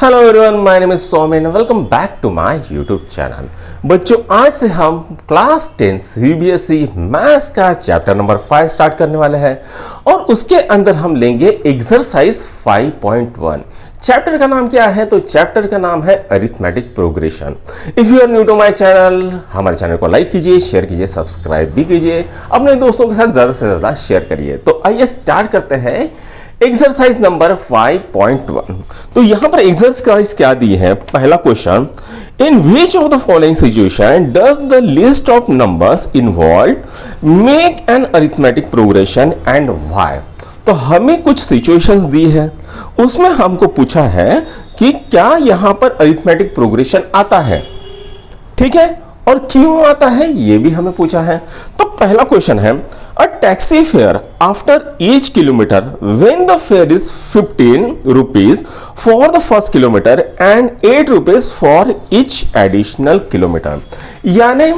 Hello everyone, my name is Soumen, welcome back to my YouTube channel. बच्चों, आज से हम क्लास 10 सीबीएसई मैथ्स का चैप्टर नंबर 5 स्टार्ट करने वाले हैं और उसके अंदर हम लेंगे एक्सरसाइज 5.1। चैप्टर का नाम क्या है? तो चैप्टर का नाम है arithmetic progression. If you are new to my channel, हमारे चैनल को लाइक कीजिए, शेयर कीजिए, सब्सक्राइब भी कीजिए, अपने दोस्तों के साथ ज्यादा से ज्यादा शेयर करिए। तो आइए स्टार्ट करते हैं एक्सरसाइज नंबर 5.1। तो यहां पर एक्सरसाइज क्या दी है? पहला question, in which of the following situation does the list of numbers involve make an arithmetic progression and why. तो हमें कुछ सिचुएशंस दी है, उसमें हमको पूछा है कि क्या यहां पर अरिथमेटिक प्रोग्रेशन आता है, ठीक है, और क्यों आता है ये भी हमें पूछा है। तो पहला क्वेश्चन है, a taxi fare after each kilometre when the fair is 15 rupees for the first kilometre and 8 rupees for each additional kilometre. यानी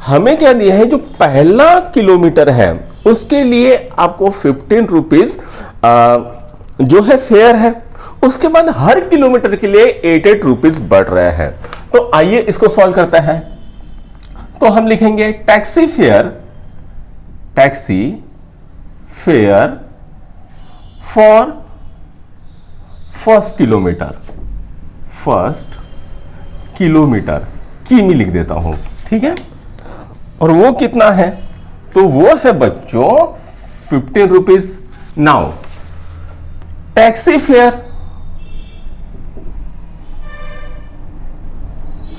हमें क्या दिया है, जो पहला किलोमीटर है उसके लिए आपको 15 रुपीज जो है फेयर है, उसके बाद हर किलोमीटर के लिए 8 रुपीज बढ़ रहे हैं। तो आइए इसको सॉल्व करते हैं। तो हम लिखेंगे taxi fare for first kilometre की में लिख देता हूं, ठीक है, और वो कितना है? तो वो है बच्चों 15 rupees. Now taxi fare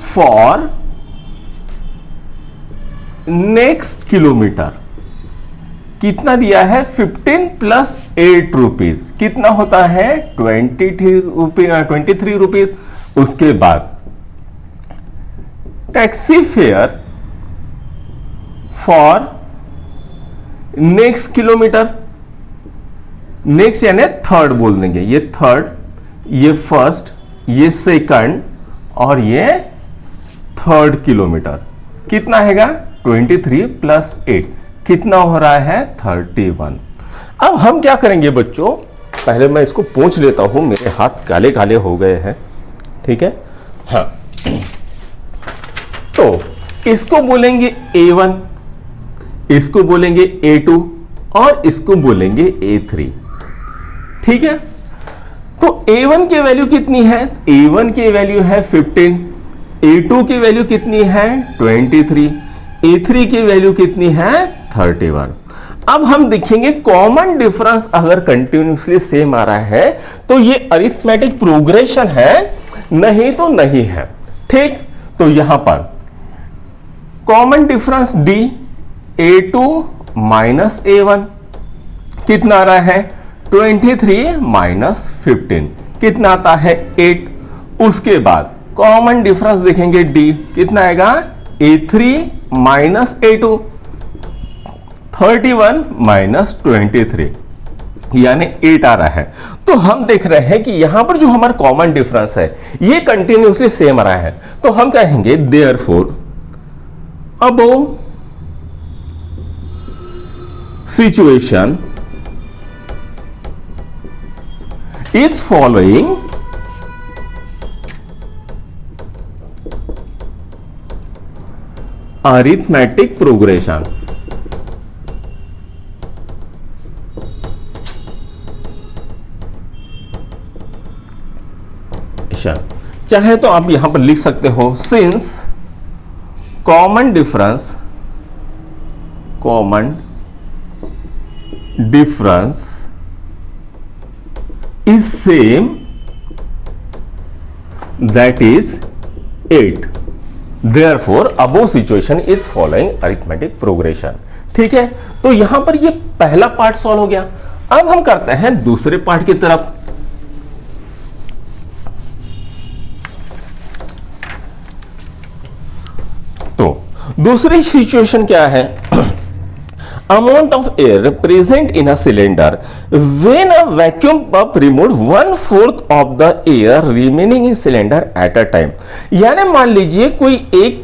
for next kilometre कितना दिया है? 15 प्लस 8 रुपीज, कितना होता है? 23 रुपीज। उसके बाद taxi fare for next kilometre, next यानी थर्ड बोल देंगे, ये थर्ड, ये फर्स्ट, ये सेकंड और ये थर्ड किलोमीटर कितना हैगा? 23 प्लस 8 कितना हो रहा है? 31। अब हम क्या करेंगे बच्चों, पहले मैं इसको पोंछ लेता हूं, मेरे हाथ काले काले हो गए हैं, ठीक है। हाँ, तो इसको बोलेंगे A1, इसको बोलेंगे A2 और इसको बोलेंगे A3, ठीक है। तो A1 की वैल्यू कितनी है? A1 की वैल्यू है 15, A2 की वैल्यू कितनी है? 23, A3 की वैल्यू कितनी है? 31। अब हम देखेंगे कॉमन डिफरेंस अगर कंटिन्यूसली सेम आ रहा है तो ये अरिथमेटिक प्रोग्रेशन है, नहीं तो नहीं है, ठीक। तो यहां पर common difference D, A2 minus A1 कितना आ रहा है? 23 माइनस 15 कितना आता है? 8। उसके बाद कॉमन डिफरेंस देखेंगे D कितना आएगा? A3 माइनस A2, 31 माइनस 23 यानी 8 आ रहा है। तो हम देख रहे हैं कि यहां पर जो हमारा कॉमन डिफरेंस है ये कंटिन्यूसली सेम आ रहा है, तो हम कहेंगे therefore above situation is following arithmetic progression. चाहे तो आप यहां पर लिख सकते हो, since common difference is same, that is 8, therefore above situation is following arithmetic progression, ठीक है। तो यहां पर ये पहला पार्ट सॉल्व हो गया। अब हम करते हैं दूसरे पार्ट की तरफ। तो दूसरी सिचुएशन क्या है? amount of air present in a cylinder when a vacuum pump removed 1/4 of the air remaining in cylinder at a time। यानी मान लीजिए कोई एक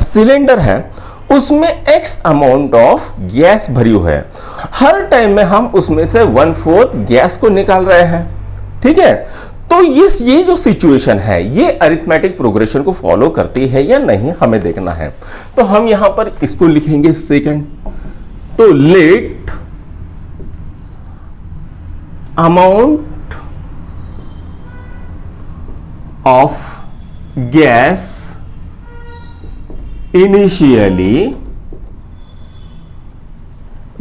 सिलेंडर है, उसमें x अमाउंट ऑफ गैस भरी हुई है, हर टाइम में हम उसमें से 1/4 गैस को निकाल रहे हैं, ठीक है। तो ये जो सिचुएशन है ये अरिथमेटिक प्रोग्रेशन को फॉलो करती है या नहीं हमें देखना है। तो हम यहां पर इसको लिखेंगे सेकंड। तो let amount of gas initially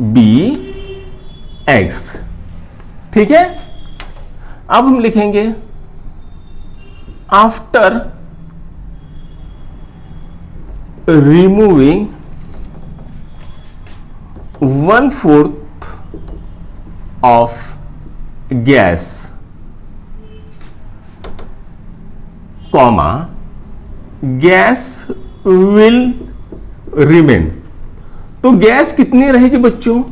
be x. ठीक है, अब हम लिखेंगे after removing 1/4 of gas comma gas will remain. तो गैस कितनी रहेगी बच्चों?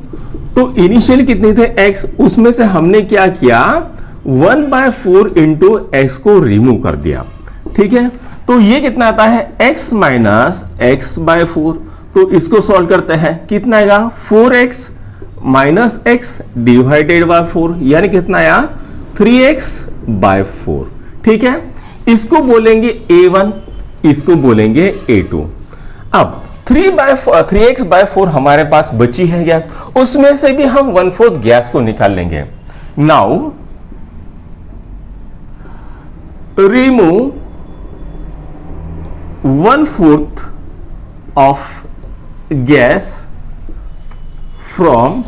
तो इनिशियली कितनी थे x, उसमें से हमने क्या किया 1/4 इंटू एक्स को रिमूव कर दिया। ठीक है, तो ये कितना आता है x माइनस x/4। तो इसको सॉल्व करते हैं, कितना आएगा 4x minus x divided by 4, यानी कितना आया 3x/4। ठीक है, इसको बोलेंगे a1, इसको बोलेंगे a2। अब 3x/4 हमारे पास बची है गैस, उसमें से भी हम 1/4 गैस को निकाल लेंगे। Now remove 1/4 of gas from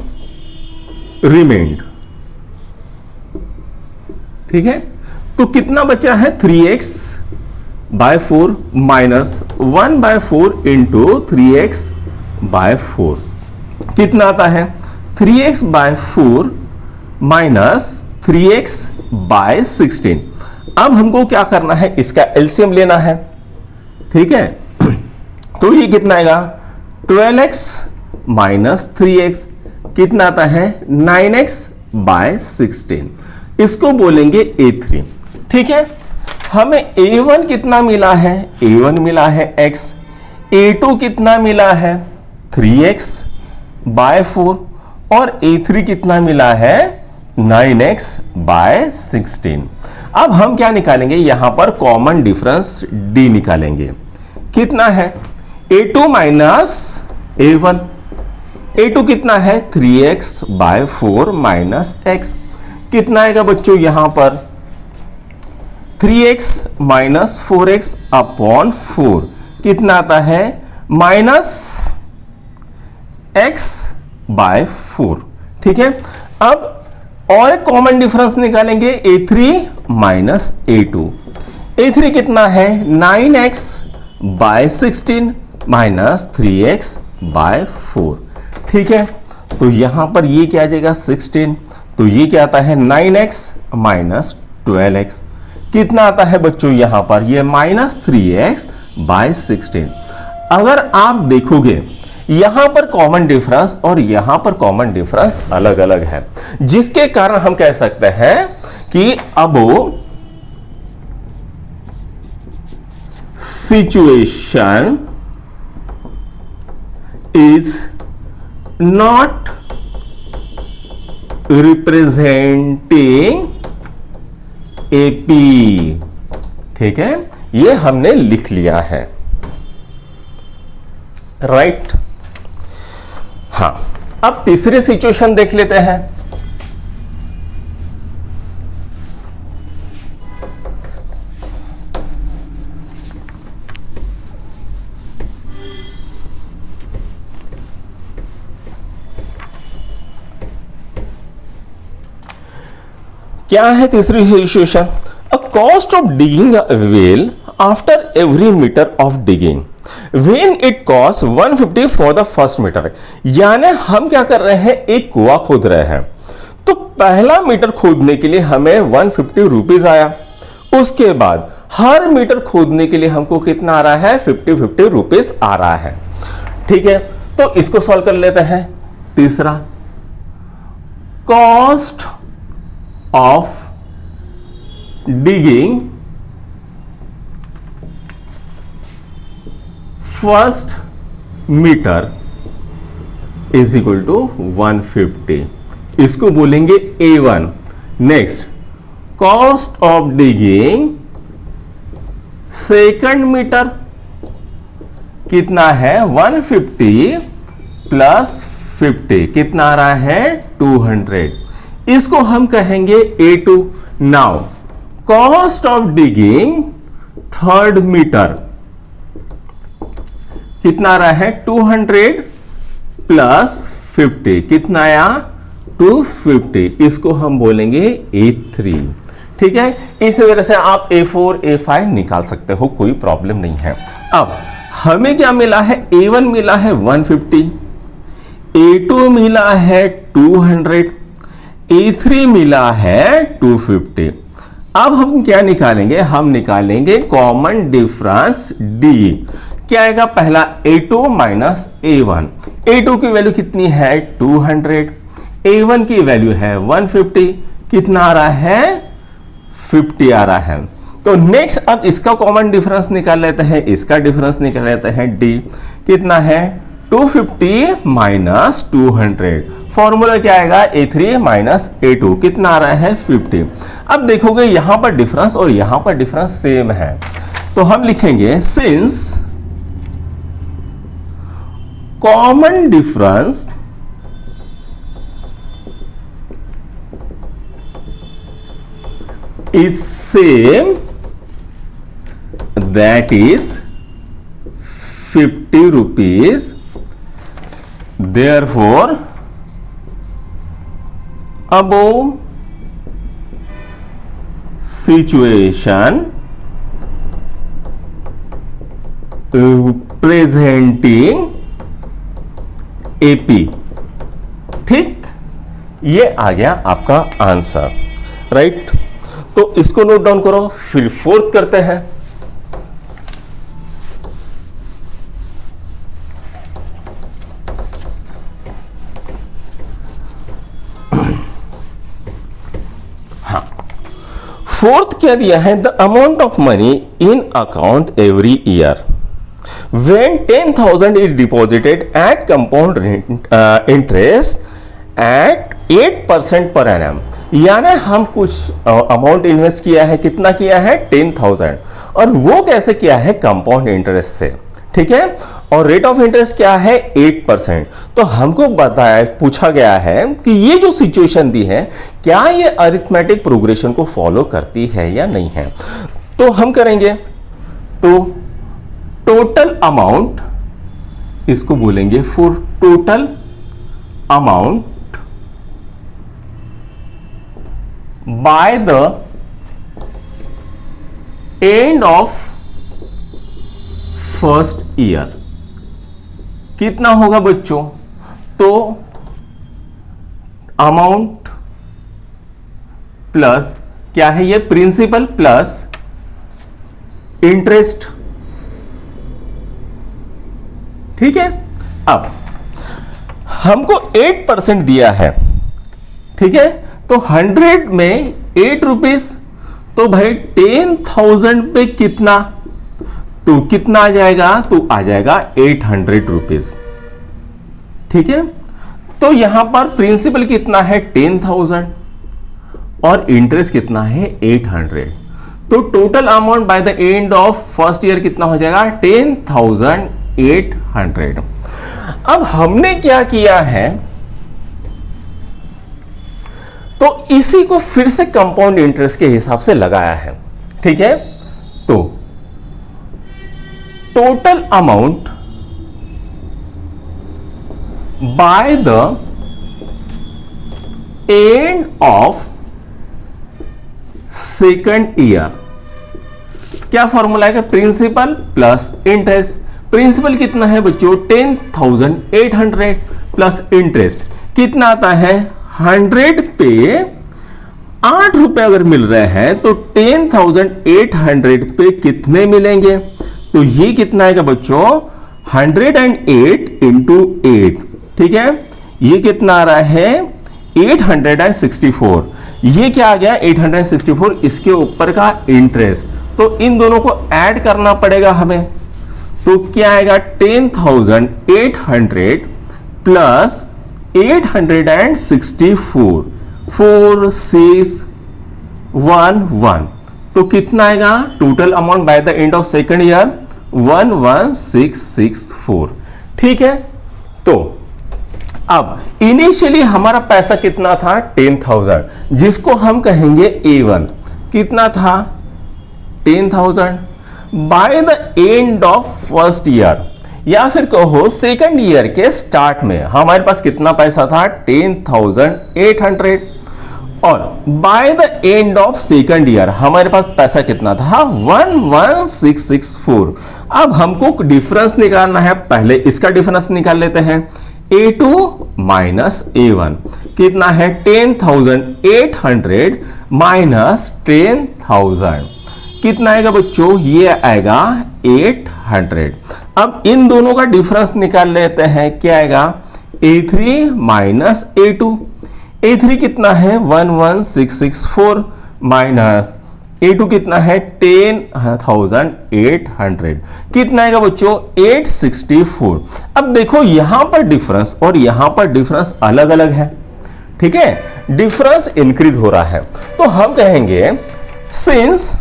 remained. ठीक है, तो कितना बचा है 3x/4 माइनस 1/4 इंटू 3x/4 कितना आता है 3x/4 माइनस 3x/16। अब हमको क्या करना है, इसका एलसीएम लेना है। ठीक है, तो ये कितना आएगा 12x माइनस 3x कितना आता है 9x/16। इसको बोलेंगे a3। ठीक है, हमें a1 कितना मिला है, a1 मिला है x, a2 कितना मिला है 3x/4 और a3 कितना मिला है 9x/16। अब हम क्या निकालेंगे, यहां पर कॉमन डिफरेंस d निकालेंगे। कितना है a2 माइनस a1, a2 कितना है 3x/4 माइनस x कितना आएगा बच्चों, यहां पर 3x माइनस 4x अपॉन 4 कितना आता है माइनस x/4। ठीक है, अब और एक कॉमन डिफरेंस निकालेंगे a3 माइनस a2। a3 कितना है 9x/16 माइनस 3x/4। ठीक है, तो यहां पर ये क्या आ जाएगा 16, तो ये क्या आता है 9x माइनस 12x कितना आता है बच्चों, यहां पर ये माइनस 3x/16। अगर आप देखोगे यहां पर कॉमन डिफरेंस और यहां पर कॉमन डिफरेंस अलग अलग है, जिसके कारण हम कह सकते हैं कि अब situation is not representing AP. ठीक है, ये हमने लिख लिया है, राइट। हाँ, अब तीसरी सिचुएशन देख लेते हैं। क्या है तीसरी situation, a cost of digging a well after every metre of digging when it cost 150 for the first metre. यानी हम क्या कर रहे हैं, एक कुआं खोद रहे हैं, तो पहला मीटर खोदने के लिए हमें 150 रुपीज आया, उसके बाद हर मीटर खोदने के लिए हमको कितना आ रहा है 50 रुपीज आ रहा है। ठीक है, तो इसको सॉल्व कर लेते हैं। तीसरा, cost of digging first metre is equal to 150, इसको बोलेंगे A1। Next, cost of digging second metre कितना है 150 प्लस 50 कितना आ रहा है 200। इसको हम कहेंगे A2। Now cost of digging third metre कितना आ रहा है 200 प्लस 50 कितना आया 250। इसको हम बोलेंगे A3। ठीक है, इसी तरह से आप A4 A5 निकाल सकते हो, कोई प्रॉब्लम नहीं है। अब हमें क्या मिला है A1 मिला है 150, A2 मिला है 200, A3 मिला है 250। अब हम क्या निकालेंगे, हम निकालेंगे कॉमन डिफरेंस D। क्या आएगा पहला A2 माइनस A1। A2 की वैल्यू कितनी है 200, A1 की वैल्यू है 150, कितना आ रहा है 50 आ रहा है। तो नेक्स्ट अब इसका कॉमन डिफरेंस निकाल लेते हैं, इसका डिफरेंस निकाल लेते हैं D कितना है 250 माइनस 200। फॉर्मूला क्या आएगा A3 माइनस A2 कितना आ रहा है 50। अब देखोगे यहां पर डिफरेंस और यहां पर डिफरेंस सेम है, तो हम लिखेंगे since common difference is same that is 50 rupees, therefore above situation presenting AP। ठीक, ये आ गया आपका आंसर, राइट। तो इसको नोट डाउन करो, फिर फोर्थ करते हैं। फोर्थ क्या दिया है, the amount of money in account every year when 10,000 is deposited at compound interest at 8% per annum. यानी हम कुछ अमाउंट इन्वेस्ट किया है, कितना किया है 10,000, और वो कैसे किया है कंपाउंड इंटरेस्ट से। ठीक है, और रेट ऑफ इंटरेस्ट क्या है 8%। तो हमको बताया, पूछा गया है कि ये जो सिचुएशन दी है क्या ये अरिथमेटिक प्रोग्रेशन को फॉलो करती है या नहीं है। तो हम करेंगे, तो टोटल अमाउंट इसको बोलेंगे for total amount by the end of first year कितना होगा बच्चों, तो अमाउंट प्लस क्या है ये प्रिंसिपल प्लस इंटरेस्ट। ठीक है, अब हमको 8% दिया है, ठीक है, तो 100 में 8 रुपीज, तो भाई 10,000 पे कितना, तो कितना आ जाएगा, तो आ जाएगा 800 रुपीज। ठीक है, तो यहां पर प्रिंसिपल कितना है 10,000 और इंटरेस्ट कितना है 800। तो total amount by the end of first year कितना हो जाएगा 10,800। अब हमने क्या किया है, तो इसी को फिर से कंपाउंड इंटरेस्ट के हिसाब से लगाया है। ठीक है, तो total amount by the end of second year, क्या फॉर्मूला है, प्रिंसिपल प्लस इंटरेस्ट। प्रिंसिपल कितना है बच्चों 10,800 प्लस इंटरेस्ट कितना आता है 100 पे 8 रुपए अगर मिल रहे हैं, तो 10,800 पे कितने मिलेंगे, तो ये कितना आएगा बच्चों 108 इंटू 8। ठीक है, ये कितना आ रहा है 864। ये क्या आ गया 864, इसके ऊपर का इंटरेस्ट, तो इन दोनों को ऐड करना पड़ेगा हमें। तो क्या आएगा 10,800 प्लस 864, 4 6 1 तो कितना आएगा total amount by the end of second year 11664। ठीक है, तो अब इनिशियली हमारा पैसा कितना था 10,000, जिसको हम कहेंगे A1 कितना था 10,000 by the end of first year, या फिर कहो सेकंड ईयर के स्टार्ट में हमारे पास कितना पैसा था 10,800, और by the end of second year हमारे पास पैसा कितना था 11664। अब हमको डिफरेंस निकालना है, पहले इसका डिफरेंस निकाल लेते हैं। A2 माइनस A1 कितना है 10,800 माइनस 10,000 कितना आएगा बच्चों, ये आएगा 800। अब इन दोनों का डिफरेंस निकाल लेते हैं, क्या आएगा A3 माइनस A2। A3 कितना है 11664 माइनस A2 कितना है 10,800 कितना आएगा बच्चों 864। अब देखो यहां पर डिफरेंस और यहां पर डिफरेंस अलग अलग है, ठीक है, डिफरेंस इंक्रीज हो रहा है, तो हम कहेंगे since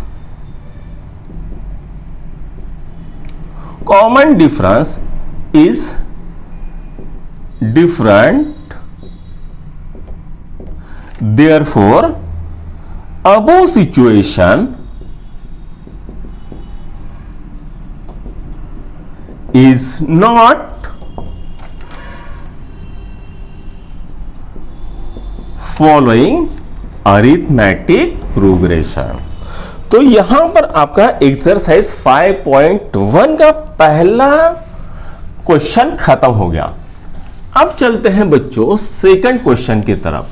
common difference is different, therefore above situation is not following arithmetic progression। तो यहां पर आपका एक्सरसाइज 5.1 का पहला क्वेश्चन खत्म हो गया। अब चलते हैं बच्चों सेकंड क्वेश्चन की तरफ।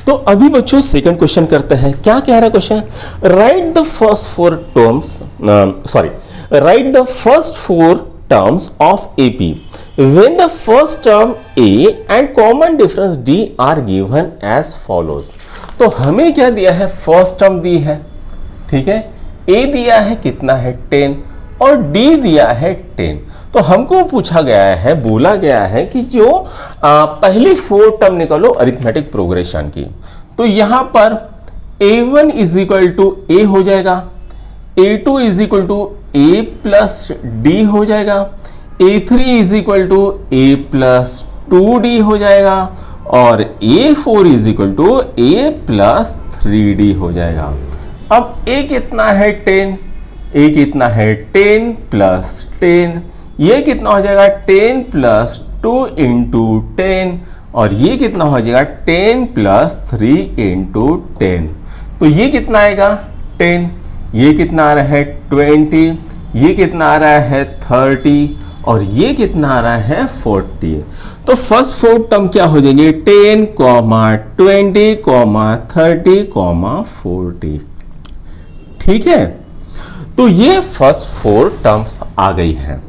तो अभी बच्चों सेकंड क्वेश्चन करते हैं। क्या कह रहा है question, right the first four terms right the first four terms of AP when the first term A and common difference D are given as follows। तो हमें क्या दिया है, फर्स्ट टर्म दी है, ठीक है, A दिया है कितना है 10 और D दिया है 10। तो हमको पूछा गया है, बोला गया है कि जो पहली फोर टर्म निकालो अरिथमेटिक प्रोग्रेशन की। तो यहां पर A1 is equal to A हो जाएगा, A2 is equal to A plus D हो जाएगा, A3 is equal to A plus 2D हो जाएगा, और A4 is equal to A plus 3D हो जाएगा। अब A कितना है 10, A कितना है 10 प्लस 10, ये कितना हो जाएगा 10 प्लस 2 इंटू 10, और ये कितना हो जाएगा 10 प्लस 3 इंटू 10। तो ये कितना आएगा 10, ये कितना आ रहा है 20, ये कितना आ रहा है 30, और ये कितना आ रहा है 40। तो फर्स्ट फोर टर्म क्या हो जाएंगे 10, 20, 30, 40। ठीक है, तो ये फर्स्ट फोर टर्म्स आ गई है।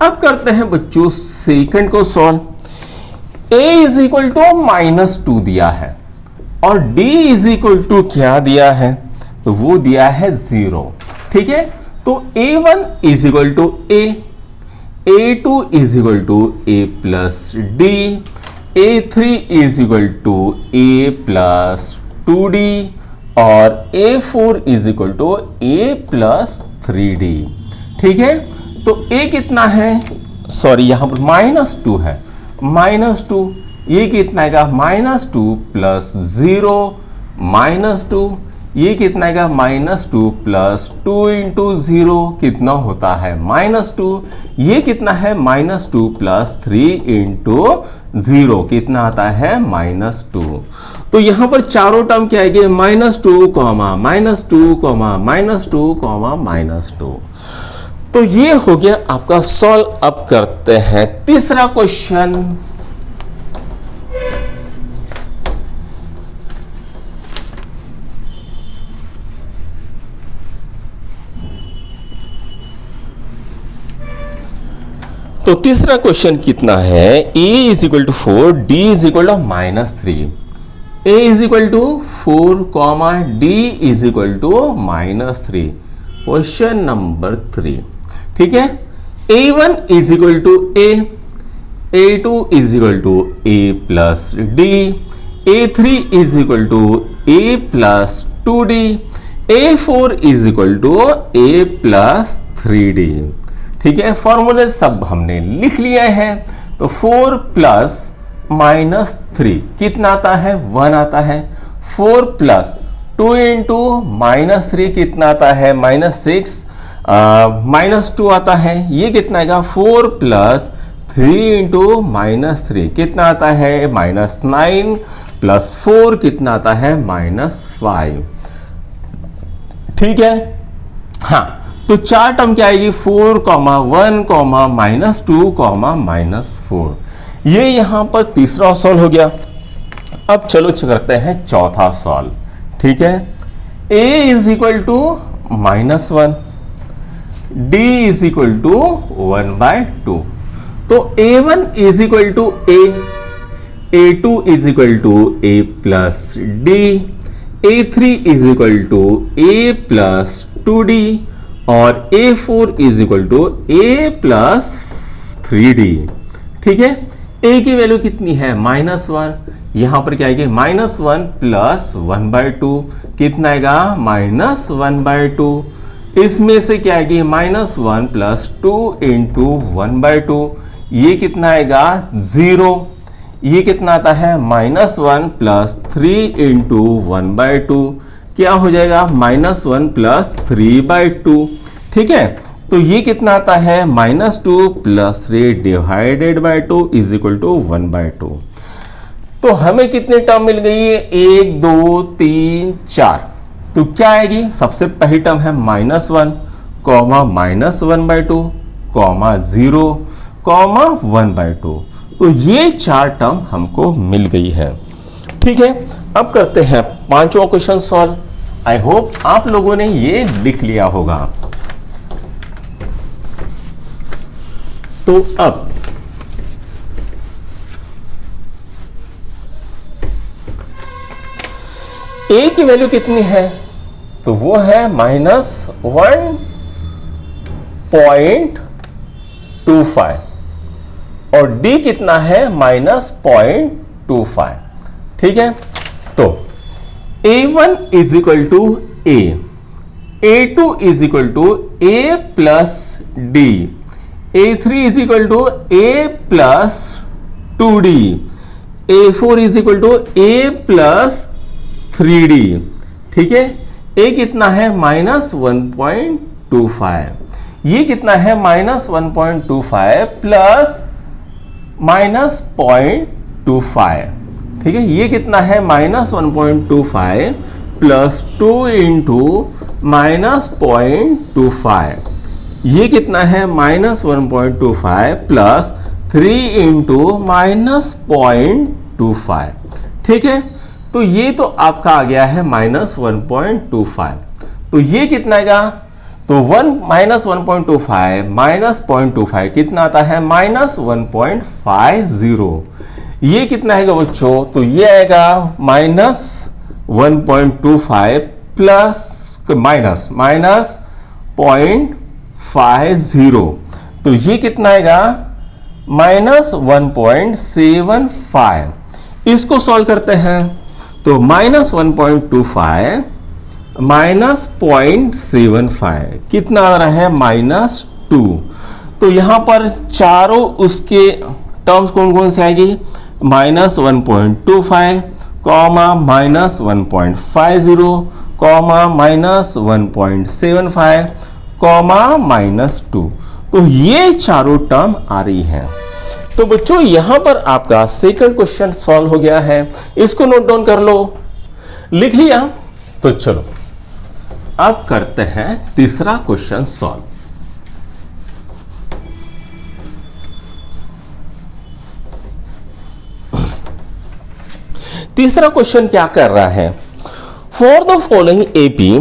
अब करते हैं बच्चों सेकंड को solve. A is equal to -2 दिया है और D इज इक्वल टू क्या दिया है, तो वो दिया है 0। ठीक है, तो A1 is equal to A, A2 is equal to A plus D, A3 is equal to A plus 2D, और A4 is equal to A plus 3D। ठीक है, तो A कितना है, सॉरी यहां पर -2 है, -2, ये कितना आएगा -2 प्लस 0 -2, ये कितना आएगा -2 प्लस 2 इंटू 0 कितना होता है -2, ये कितना है -2 प्लस 3 इंटू 0 कितना आता है -2। तो यहां पर चारों टर्म क्या आएंगे -2, -2, -2। तो ये हो गया आपका सॉल्व। अब करते हैं तीसरा क्वेश्चन। तो तीसरा क्वेश्चन कितना है, A is equal to 4, D is equal to -3। A is equal to 4, D is equal to -3। Question number 3। ठीक है। a1 is equal to a, a2 is equal to a plus d, a3 is equal to a plus 2d, a4 is equal to a plus 3d। ठीक है, फॉर्मूले सब हमने लिख लिए हैं। तो 4 प्लस माइनस 3 कितना आता है? 1 आता है। 4 प्लस 2 इंटू माइनस 3 कितना आता है? -6, -2 आता है। ये कितना आएगा? 4 प्लस 3 इंटू -3 कितना आता है? -9 प्लस 4 कितना आता है? -5। ठीक है। हाँ, तो 4 टर्म क्या आएगी? 4, 1, -2, -4। ये यहां पर तीसरा सॉल्व हो गया। अब चलो करते हैं चौथा सॉल्व। ठीक है, a is equal to -1, d is equal to 1/2। तो a1 is equal to a, a2 is equal to a plus d, a3 is equal to a plus 2d और a4 is equal to a plus 3d। ठीक है, a की value कितनी है? -1। यहां पर क्या आएगी? -1 प्लस 1/2 कितना आएगा? -1/2। इसमें से क्या आएगी? -1 प्लस 2 इंटू 1/2, ये कितना आएगा? 0। ये कितना आता है? -1 प्लस 3 इंटू 1/2 क्या हो जाएगा? -1 प्लस 3/2। ठीक है, तो ये कितना आता है? -2 plus 3 divided by 2 is equal to 1/2। तो हमें कितनी टर्म मिल गई है? 1, 2, 3, 4। तो क्या आएगी? सबसे पहली टर्म है -1, -1/2, 0, 1/2। तो ये 4 टर्म हमको मिल गई है। ठीक है, अब करते हैं पांचवा क्वेश्चन सॉल्व। आई होप आप लोगों ने ये लिख लिया होगा। तो अब a की वैल्यू कितनी है? तो वो है -1.25 और d कितना है? -0.25। ठीक है, तो a1 is equal to a, a2 is equal to a plus d, a3 is equal to a plus 2d, a4 is equal to a plus 3d। ठीक है, a कितना है? -1.25। ये कितना है? -1.25 प्लस -0.25। ठीक है, ये कितना है? -1.25 प्लस 2 इंटू -0.25। ये कितना है? -1.25 प्लस 3 इंटू -0.25। ठीक है, तो ये तो आपका आ गया है -1.25। तो ये कितना आएगा? तो 1-1.25 -0.25 कितना आता है? -1.50। ये कितना आएगा बच्चों? तो ये आएगा -1.25 प्लस -0.50। तो ये कितना आएगा? -1.75। इसको सॉल्व करते हैं। तो -1.25 -0.75 कितना आ रहा है? -2। तो यहां पर चारों उसके टर्म्स कौन कौन से आएगी? -1.25, -1.50, -1.75, -2। तो ये चारों टर्म आ रही हैं। तो बच्चों यहां पर आपका सेकंड क्वेश्चन सॉल्व हो गया है। इसको नोट डाउन कर लो। लिख लिया? तो चलो अब करते हैं तीसरा क्वेश्चन सॉल्व। तीसरा क्वेश्चन क्या कर रहा है? For the following AP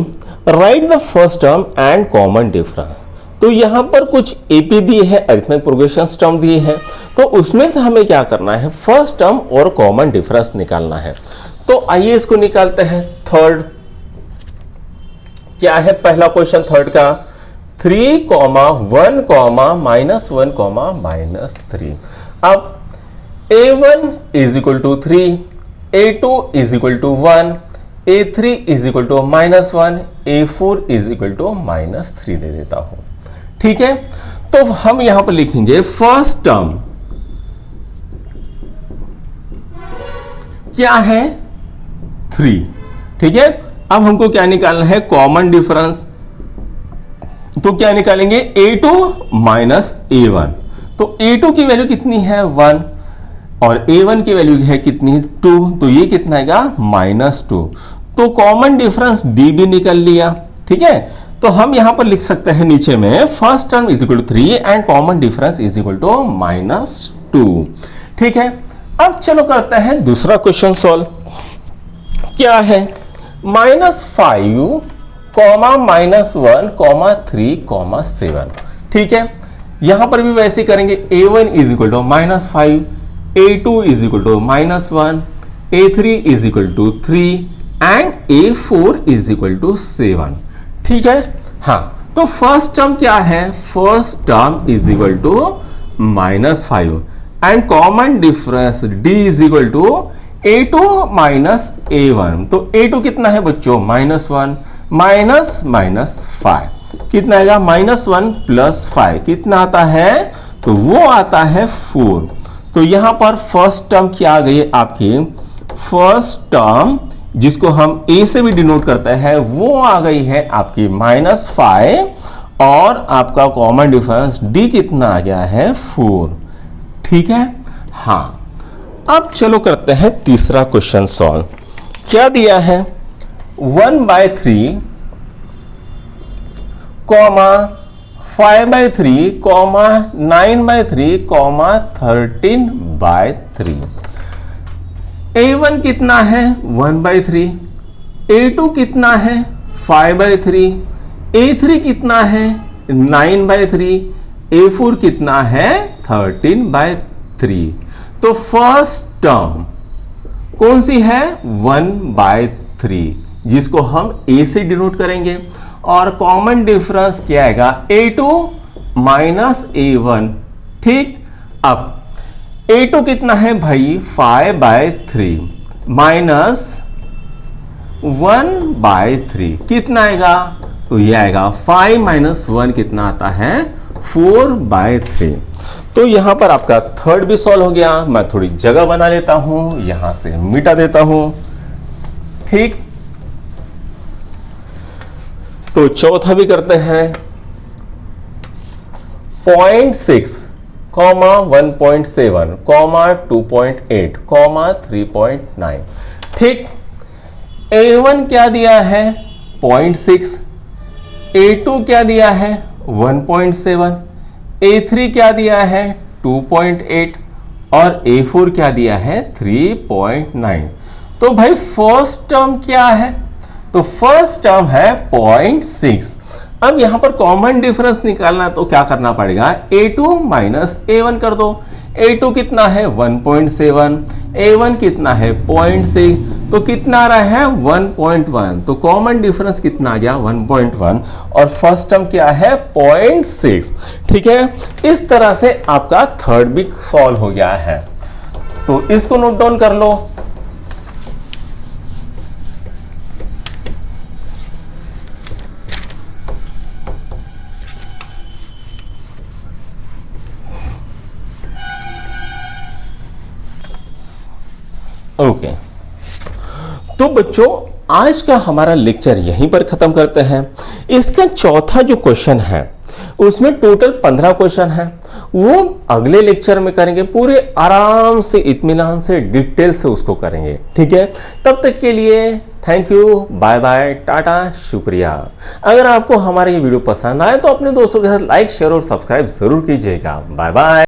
right the first term and common difference. तो यहां पर कुछ एपी दिए है, अरिथमेटिक प्रोग्रेशन टर्म दिए हैं। तो उसमें से हमें क्या करना है? फर्स्ट टर्म और कॉमन डिफरेंस निकालना है। तो आइए इसको निकालते हैं। थर्ड क्या है? पहला क्वेश्चन थर्ड का 3, 1, -1, -3। अब a1 is equal to 3, a2 is equal to 1, a3 is equal to -1, a4 is equal to -3 दे देता हूं। ठीक है, तो हम यहां पर लिखेंगे फर्स्ट टर्म क्या है 3। ठीक है, अब हमको क्या निकालना है, कॉमन डिफरेंस। तो क्या निकालेंगे, a2 माइनस a1। तो a2 की वैल्यू कितनी है 1 और a1 की वैल्यू है कितनी 2, तो ये कितना आएगा -2। तो कॉमन डिफरेंस d भी निकल लिया। ठीक है, तो हम यहां पर लिख सकते हैं नीचे में first term is equal to 3 and common difference is equal to -2। ठीक है, अब चलो करते हैं दूसरा क्वेश्चन सॉल्व। क्या है, -5, -1, -3, 7। ठीक है, यहां पर भी वैसे करेंगे, a1 is equal to -5, a2 is equal to -1, a3 is equal to 3 and a4 is equal to 7। ठीक है, हाँ, तो फर्स्ट टर्म क्या है, first term is equal to -5 and common difference d is equal to a2 minus a1। तो a2 कितना है बच्चों, -1 -5 कितना आएगा, -1 + 5 कितना आता है, तो वो आता है 4। तो यहां पर फर्स्ट टर्म क्या आ गई आपकी, फर्स्ट टर्म जिसको हम a से भी डिनोट करते हैं वो आ गई है आपकी -5 और आपका कॉमन डिफरेंस d कितना आ गया है 4। ठीक है, हाँ, अब चलो करते हैं तीसरा क्वेश्चन सॉल्व। क्या दिया है, 1/3, 5/3, 9/3, 13/3। a1 कितना है 1/3, a2 कितना है 5/3, a3 कितना है 9/3, a4 कितना है 13/3। तो फर्स्ट टर्म कौन सी है, 1/3, जिसको हम a से डिनोट करेंगे और कॉमन डिफरेंस क्या आएगा, a2 माइनस a1। ठीक, अब a2 कितना है भाई 5/3 माइनस 1/3 कितना आएगा, तो ये आएगा 5 - 1 कितना आता है 4/3। तो यहां पर आपका थर्ड भी सॉल्व हो गया। मैं थोड़ी जगह बना लेता हूं, यहां से मिटा देता हूं। ठीक, तो चौथा भी करते हैं, 0.6, 1.7, 2.8, 3.9। ठीक, a1 क्या दिया है 0.6, a2 क्या दिया है 1.7, a3 क्या दिया है 2.8 और a4 क्या दिया है 3.9। तो भाई फर्स्ट टर्म क्या है, तो फर्स्ट टर्म है 0.6। अब यहां पर कॉमन डिफरेंस निकालना तो क्या करना पड़ेगा, a2 माइनस a1 कर दो। a2 कितना है 1.7, a1 कितना है 0.6, तो कितना आ रहा है 1.1। तो कॉमन डिफरेंस कितना आ गया 1.1 और फर्स्ट टर्म क्या है 0.6। ठीक है, इस तरह से आपका थर्ड भी सॉल्व हो गया है। तो इसको नोट डाउन कर लो। ओके, तो बच्चों आज का हमारा लेक्चर यहीं पर खत्म करते हैं। इसका चौथा जो क्वेश्चन है उसमें टोटल 15 क्वेश्चन है, वो अगले लेक्चर में करेंगे, पूरे आराम से इत्मीनान से डिटेल से उसको करेंगे। ठीक है, तब तक के लिए thank you, bye bye, tata, शुक्रिया। अगर आपको हमारा ये वीडियो पसंद आए तो अपने दोस्तों के साथ लाइक, शेयर और सब्सक्राइब जरूर कीजिएगा। Bye bye.